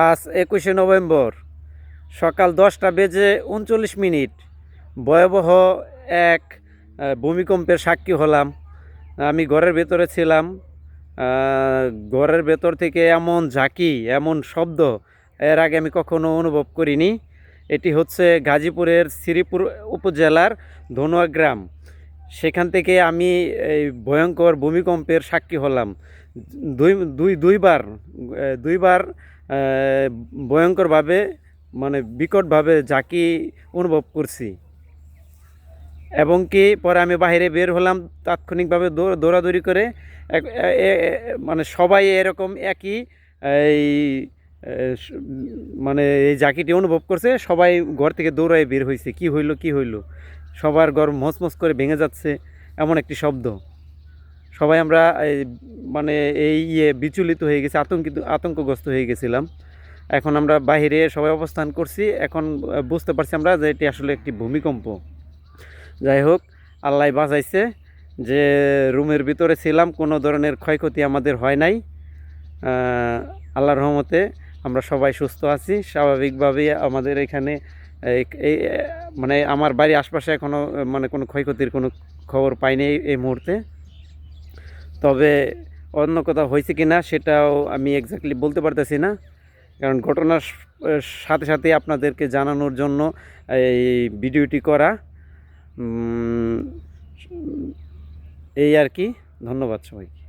আজ 21শে নভেম্বর সকাল 10টা বেজে 39 মিনিট ভয়াবহ এক ভূমিকম্পের সাক্ষী হলাম। আমি ঘরের ভেতরে ছিলাম। ঘরের ভেতর থেকে এমন ঝাঁকি, এমন শব্দ এর আগে আমি কখনো অনুভব করিনি। এটি হচ্ছে গাজীপুরের শ্রীপুর উপজেলার ধনুয়া গ্রাম। সেখান থেকে আমি এই ভয়ঙ্কর ভূমিকম্পের সাক্ষী হলাম। দুইবার দুইবার ভয়ঙ্করভাবে, মানে বিকটভাবে ঝাঁকি অনুভব করছি। এবং কি পরে আমি বাইরে বের হলাম তাৎক্ষণিকভাবে দৌড়াদৌড়ি করে। মানে সবাই এরকম একই এই মানে এই ঝাঁকিটি অনুভব করছে। সবাই ঘর থেকে দৌড়ায় বের হয়েছে, কি হইল, সবার ঘর মচমচ করে ভেঙে যাচ্ছে, এমন একটি শব্দ। সবাই আমরা মানে এই বিচলিত হয়ে গেছি, আতঙ্কগ্রস্ত হয়ে গেছিলাম। এখন আমরা বাইরে সবাই অবস্থান করছি। এখন বুঝতে পারছি আমরা যে এটি আসলে একটি ভূমিকম্প। যাই হোক, আল্লাহ বাঁচাইছে, যে রুমের ভিতরে ছিলাম, কোনো ধরনের ক্ষয়ক্ষতি আমাদের হয় নাই। আল্লাহর রহমতে আমরা সবাই সুস্থ আছি স্বাভাবিকভাবেই। আমাদের এখানে এই মানে আমার বাড়ির আশপাশে এখনও মানে কোনো ক্ষয়ক্ষতির কোনো খবর পাইনি এই মুহূর্তে। তবে অন্য কোথাও হয়েছে কি না সেটাও আমি এক্স্যাক্টলি বলতে পারতেছি না, কারণ ঘটনার সাথে সাথে আপনাদেরকে জানানোর জন্য এই ভিডিওটি করা। এই আর কি। ধন্যবাদ সবাইকে।